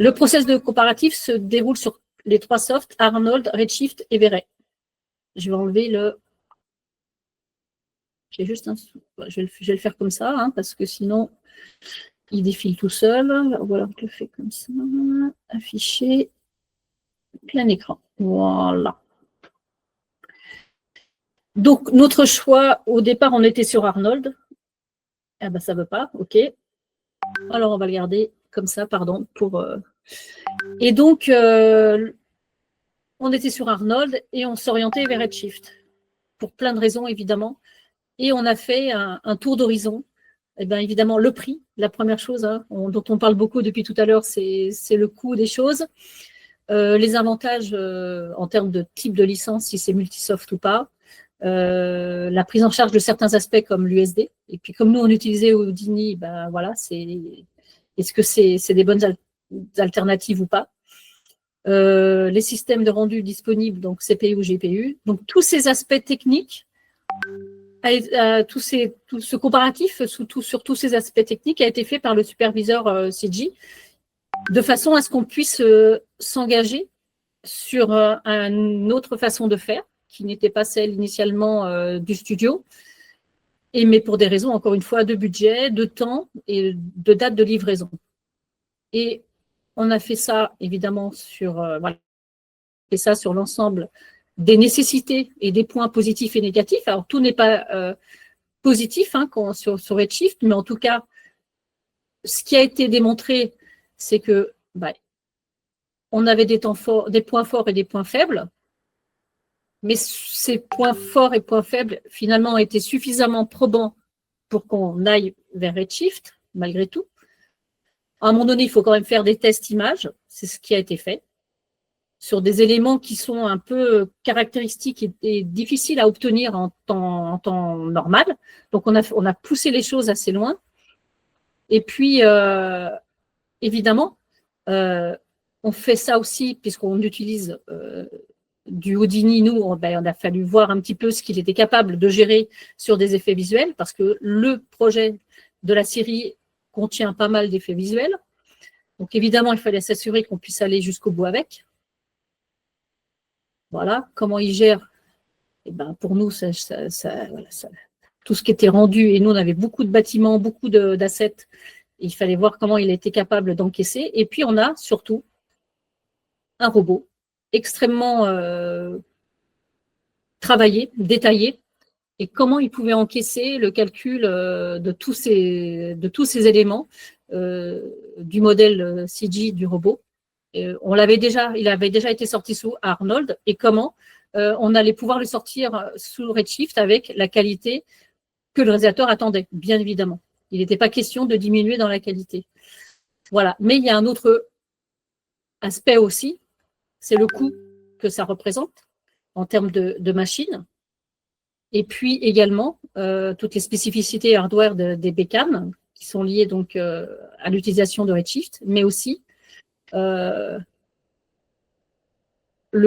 Le process de comparatif se déroule sur les 3 softs, Arnold, Redshift et Vray. Je vais enlever le... J'ai juste un... Je vais le faire comme ça, hein, parce que sinon, il défile tout seul. Voilà, je le fais comme ça. Afficher. Plein écran. Voilà. Donc, notre choix, au départ, on était sur Arnold. Ah ben, ça ne veut pas, OK. Alors, on va le garder comme ça, pardon. Et donc, on était sur Arnold et on s'orientait vers Redshift, pour plein de raisons, évidemment. Et on a fait un tour d'horizon. Eh bien, évidemment, le prix, la première chose hein, dont on parle beaucoup depuis tout à l'heure, c'est le coût des choses. Les avantages en termes de type de licence, si c'est multisoft ou pas. La prise en charge de certains aspects comme l'USD. Et puis, comme nous, on utilisait Houdini, ben voilà, est-ce que c'est des bonnes alternatives ou pas? Les systèmes de rendu disponibles, donc CPU ou GPU. Donc, tous ces aspects techniques, tout ce comparatif sur tous ces aspects techniques a été fait par le superviseur CG, de façon à ce qu'on puisse s'engager sur une autre façon de faire, qui n'était pas celle initialement du studio, mais pour des raisons, encore une fois, de budget, de temps et de date de livraison. Et on a fait ça, évidemment, sur l'ensemble des nécessités et des points positifs et négatifs. Alors, tout n'est pas positif hein, sur Redshift, mais en tout cas, ce qui a été démontré, c'est que on avait des points forts et des points faibles, mais ces points forts et points faibles, finalement, étaient suffisamment probants pour qu'on aille vers Redshift, malgré tout. À un moment donné, il faut quand même faire des tests images, c'est ce qui a été fait, sur des éléments qui sont un peu caractéristiques et difficiles à obtenir en temps normal. Donc, on a poussé les choses assez loin. Et puis, évidemment, on fait ça aussi, puisqu'on utilise du Houdini, nous, on a fallu voir un petit peu ce qu'il était capable de gérer sur des effets visuels, parce que le projet de la série contient pas mal d'effets visuels. Donc, évidemment, il fallait s'assurer qu'on puisse aller jusqu'au bout avec. Voilà, comment il gère. Et pour nous, tout ce qui était rendu, et nous, on avait beaucoup de bâtiments, beaucoup d'assets, il fallait voir comment il était capable d'encaisser. Et puis, on a surtout un robot extrêmement travaillé, détaillé, et comment il pouvait encaisser le calcul de tous ces éléments du modèle CG du robot. Il avait déjà été sorti sous Arnold, et comment on allait pouvoir le sortir sous Redshift avec la qualité que le réalisateur attendait, bien évidemment. Il n'était pas question de diminuer dans la qualité. Voilà. Mais il y a un autre aspect aussi, c'est le coût que ça représente en termes de machines. Et puis également, toutes les spécificités hardware des bécanes qui sont liées donc à l'utilisation de Redshift, mais aussi le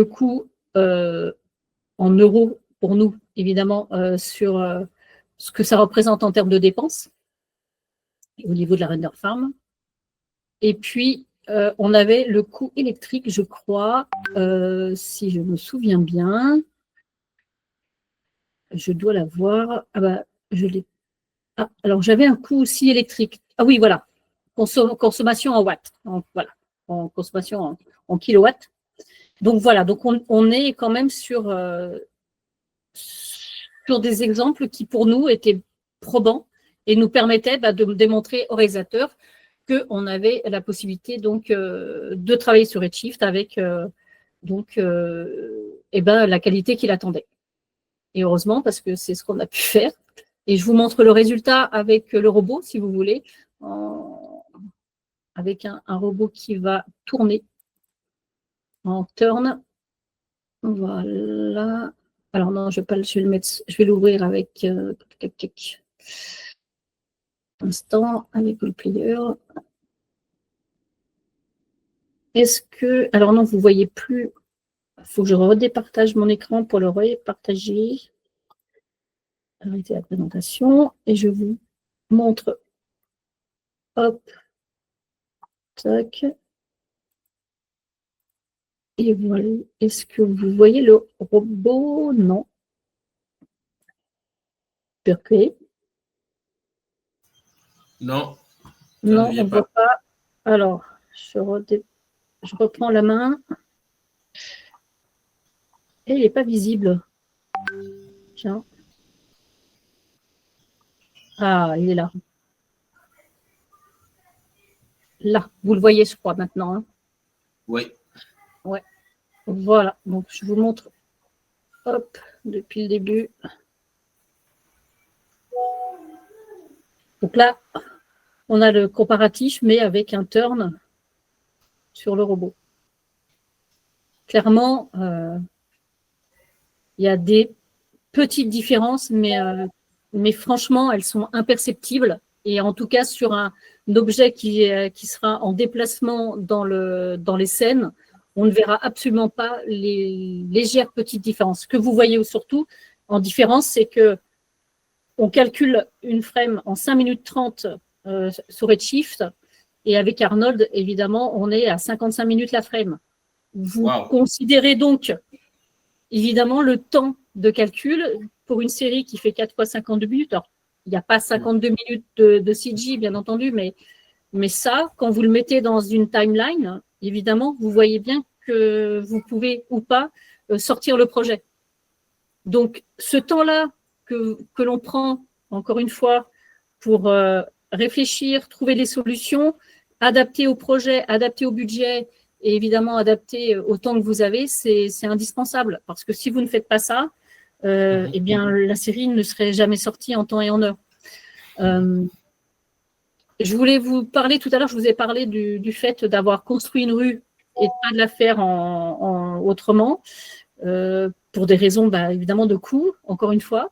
coût en euros pour nous, évidemment, sur ce que ça représente en termes de dépenses au niveau de la render farm. Et puis, on avait le coût électrique, je crois, si je me souviens bien. Je dois l'avoir. Je l'ai. Alors, j'avais un coût aussi électrique. Ah oui, voilà. Consommation en watts. Voilà. En consommation en kilowatts. Donc, voilà. Donc, on est quand même sur des exemples qui, pour nous, étaient probants et nous permettaient de démontrer aux réalisateurs qu'on avait la possibilité donc, de travailler sur Redshift avec la qualité qu'il attendait. Et heureusement, parce que c'est ce qu'on a pu faire. Et je vous montre le résultat avec le robot, si vous voulez, avec un robot qui va tourner en turn. Voilà. Alors non, je vais l'ouvrir avec instant avec le player. Est-ce que... Alors non, vous ne voyez plus. Il faut que je redépartage mon écran pour le repartager. Arrêtez la présentation et je vous montre. Hop. Tac. Et voilà. Est-ce que vous voyez le robot? Non. Ok. Non, ça Non, ne on vient ne pas. voit pas. Alors, je reprends la main. Et il n'est pas visible. Tiens. Ah, il est là. Là, vous le voyez, je crois, maintenant. Hein. Oui. Ouais. Voilà. Donc, je vous montre. Hop, depuis le début. Donc là, on a le comparatif, mais avec un turn sur le robot. Clairement, il y a des petites différences, mais franchement, elles sont imperceptibles. Et en tout cas, sur un objet qui sera en déplacement dans les scènes, on ne verra absolument pas les légères petites différences. Ce que vous voyez surtout en différence, c'est que on calcule une frame en 5 minutes 30 sur Redshift, et avec Arnold, évidemment, on est à 55 minutes la frame. Vous considérez donc, évidemment, le temps de calcul pour une série qui fait 4 fois 52 minutes. Alors, il n'y a pas 52 minutes de CG, bien entendu, mais ça, quand vous le mettez dans une timeline, évidemment, vous voyez bien que vous pouvez ou pas sortir le projet. Donc, ce temps-là que l'on prend, encore une fois, pour réfléchir, trouver des solutions, adapter au projet, adapter au budget et évidemment adapter au temps que vous avez, c'est indispensable. Parce que si vous ne faites pas ça, eh bien, la série ne serait jamais sortie en temps et en heure. Je voulais vous parler, tout à l'heure, je vous ai parlé du fait d'avoir construit une rue et pas de la faire autrement, pour des raisons, évidemment, de coût, encore une fois.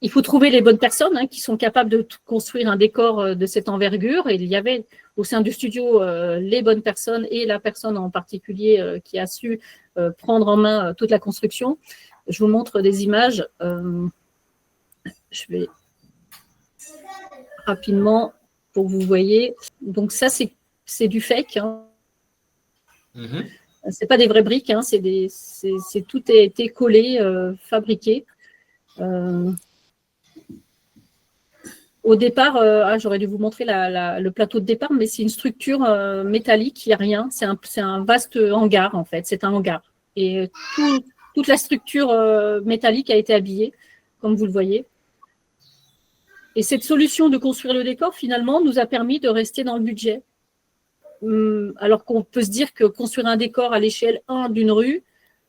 Il faut trouver les bonnes personnes qui sont capables de construire un décor de cette envergure. Et il y avait au sein du studio les bonnes personnes et la personne en particulier qui a su prendre en main toute la construction. Je vous montre des images. Je vais rapidement pour que vous voyez. Donc ça, c'est du fake. Hein. C'est pas des vraies briques. Hein. Tout a été collé, fabriqué. Au départ, j'aurais dû vous montrer le plateau de départ, mais c'est une structure métallique, il n'y a rien. C'est un vaste hangar, en fait. C'est un hangar. Et toute la structure métallique a été habillée, comme vous le voyez. Et cette solution de construire le décor, finalement, nous a permis de rester dans le budget. Alors qu'on peut se dire que construire un décor à l'échelle 1 d'une rue,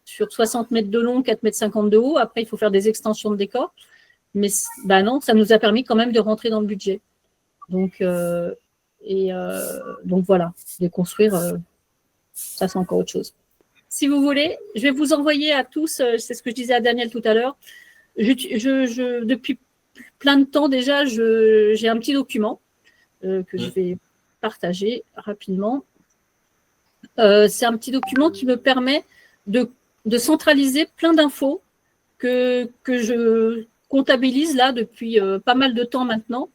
sur 60 mètres de long, 4,50 mètres de haut, après, il faut faire des extensions de décor. Mais non, ça nous a permis quand même de rentrer dans le budget. Donc voilà, de construire, ça c'est encore autre chose. Si vous voulez, je vais vous envoyer à tous, c'est ce que je disais à Daniel tout à l'heure, depuis plein de temps déjà, j'ai un petit document que je vais partager rapidement. C'est un petit document qui me permet de centraliser plein d'infos que je comptabilise là depuis pas mal de temps maintenant.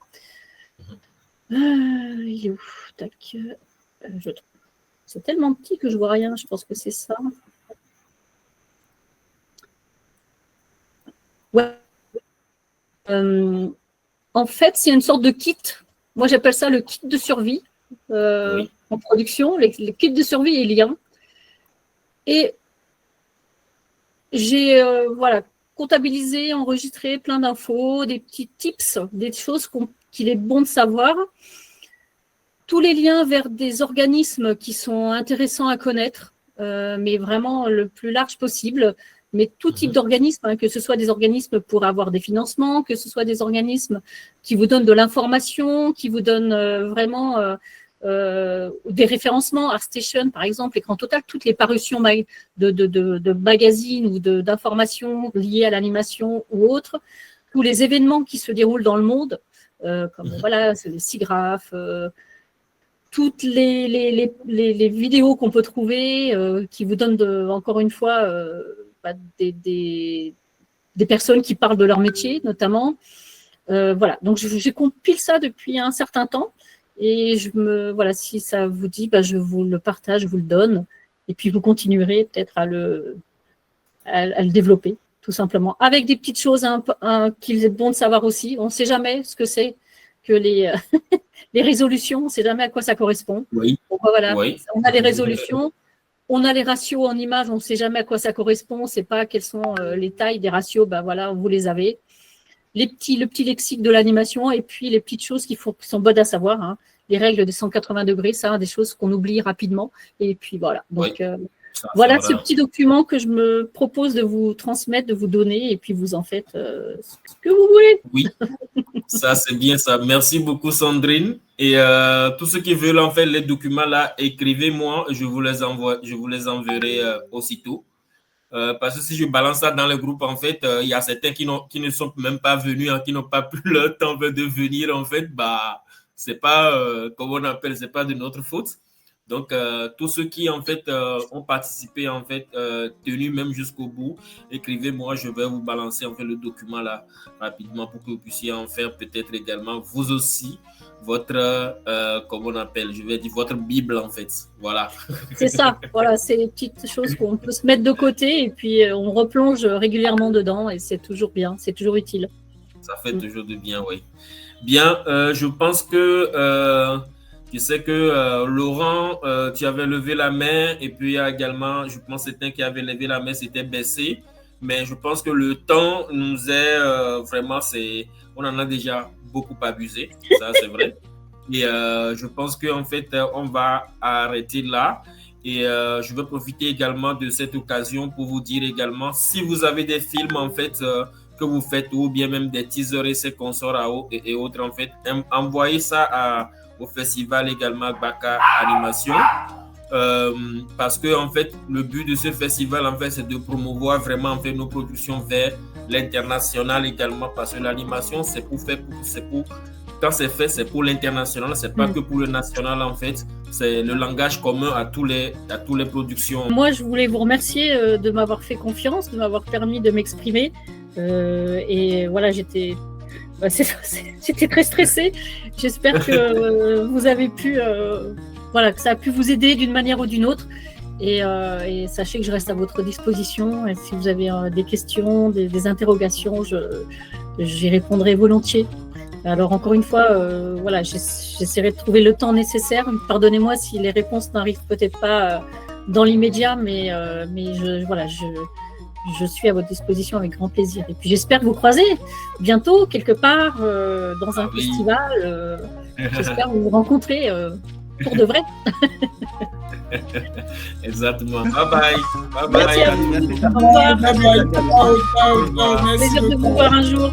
Il est où? Tac. C'est tellement petit que je vois rien. Je pense que c'est ça. Ouais. En fait, c'est une sorte de kit. Moi, j'appelle ça le kit de survie en production. Les kits de survie et liens. Et j'ai comptabilisé, enregistré plein d'infos, des petits tips, des choses qu'il est bon de savoir. Tous les liens vers des organismes qui sont intéressants à connaître, mais vraiment le plus large possible. Mais tout type d'organisme, que ce soit des organismes pour avoir des financements, que ce soit des organismes qui vous donnent de l'information, qui vous donnent vraiment des référencements, ArtStation par exemple, Écran Total, toutes les parutions de magazines ou d'informations liées à l'animation ou autres, tous les événements qui se déroulent dans le monde, comme voilà, c'est les SIGGRAPH, toutes les vidéos qu'on peut trouver qui vous donnent encore une fois des personnes qui parlent de leur métier notamment. Voilà, donc je compile ça depuis un certain temps et voilà, si ça vous dit, je vous le partage, je vous le donne Et puis, vous continuerez peut-être à le développer, tout simplement. Avec des petites choses qu'il est bon de savoir aussi. On ne sait jamais ce que c'est que les résolutions. On ne sait jamais à quoi ça correspond. Oui. Donc, voilà. Oui. On a les résolutions. On a les ratios en images. On ne sait jamais à quoi ça correspond. On ne sait pas quelles sont les tailles des ratios. Ben voilà, vous les avez. Le petit lexique de l'animation et puis les petites choses qui sont bonnes à savoir. Hein. Les règles des 180 degrés, ça, des choses qu'on oublie rapidement. Et puis voilà. Donc, Oui. voilà ce petit document que je me propose de vous transmettre, de vous donner, et puis vous en faites ce que vous voulez. Oui, ça c'est bien ça. Merci beaucoup Sandrine. Et tous ceux qui veulent en fait les documents là, écrivez-moi, je vous les enverrai aussitôt. Parce que si je balance ça dans le groupe, en fait, il y a certains qui ne sont même pas venus, hein, qui n'ont pas pu leur temps de venir, en fait, bah, c'est pas, comment on appelle, c'est pas de notre faute. Donc, tous ceux qui, en fait, ont participé, en fait, tenus même jusqu'au bout, écrivez-moi, je vais vous balancer, en fait, le document là, rapidement, pour que vous puissiez en faire peut-être également, vous aussi, votre, comment on appelle, je vais dire, votre Bible, en fait. Voilà. C'est ça, voilà, c'est des petites choses qu'on peut se mettre de côté, et puis on replonge régulièrement dedans, et c'est toujours bien, c'est toujours utile. Ça fait toujours du bien, oui. Bien, je pense que... je sais que Laurent, tu avais levé la main et puis il y a également, je pense, certains qui avaient levé la main, c'était baissé. Mais je pense que le temps nous est vraiment, on en a déjà beaucoup abusé, ça c'est vrai. Et je pense qu'en fait, on va arrêter là. Et je veux profiter également de cette occasion pour vous dire également, si vous avez des films en fait que vous faites ou bien même des teasers et consorts et autres, en fait, envoyez ça au festival également Baka Animation parce que en fait le but de ce festival en fait c'est de promouvoir vraiment en fait nos productions vers l'international également parce que l'animation quand c'est fait c'est pour l'international, c'est pas que pour le national en fait, c'est le langage commun à tous les productions. Moi je voulais vous remercier de m'avoir fait confiance, de m'avoir permis de m'exprimer et voilà j'étais très stressée. J'espère que vous avez pu, voilà, que ça a pu vous aider d'une manière ou d'une autre. Et sachez que je reste à votre disposition. Et si vous avez des questions, des interrogations, j'y répondrai volontiers. Alors encore une fois, voilà, j'essaierai de trouver le temps nécessaire. Pardonnez-moi si les réponses n'arrivent peut-être pas dans l'immédiat, mais je suis à votre disposition avec grand plaisir. Et puis j'espère vous croiser bientôt quelque part dans un festival. J'espère vous rencontrer pour de vrai. Exactement. Bye bye. Bye bye. Merci à vous. Au revoir. Plaisir de vous voir un jour.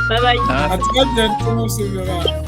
Bye bye. À très bientôt, Sylvain.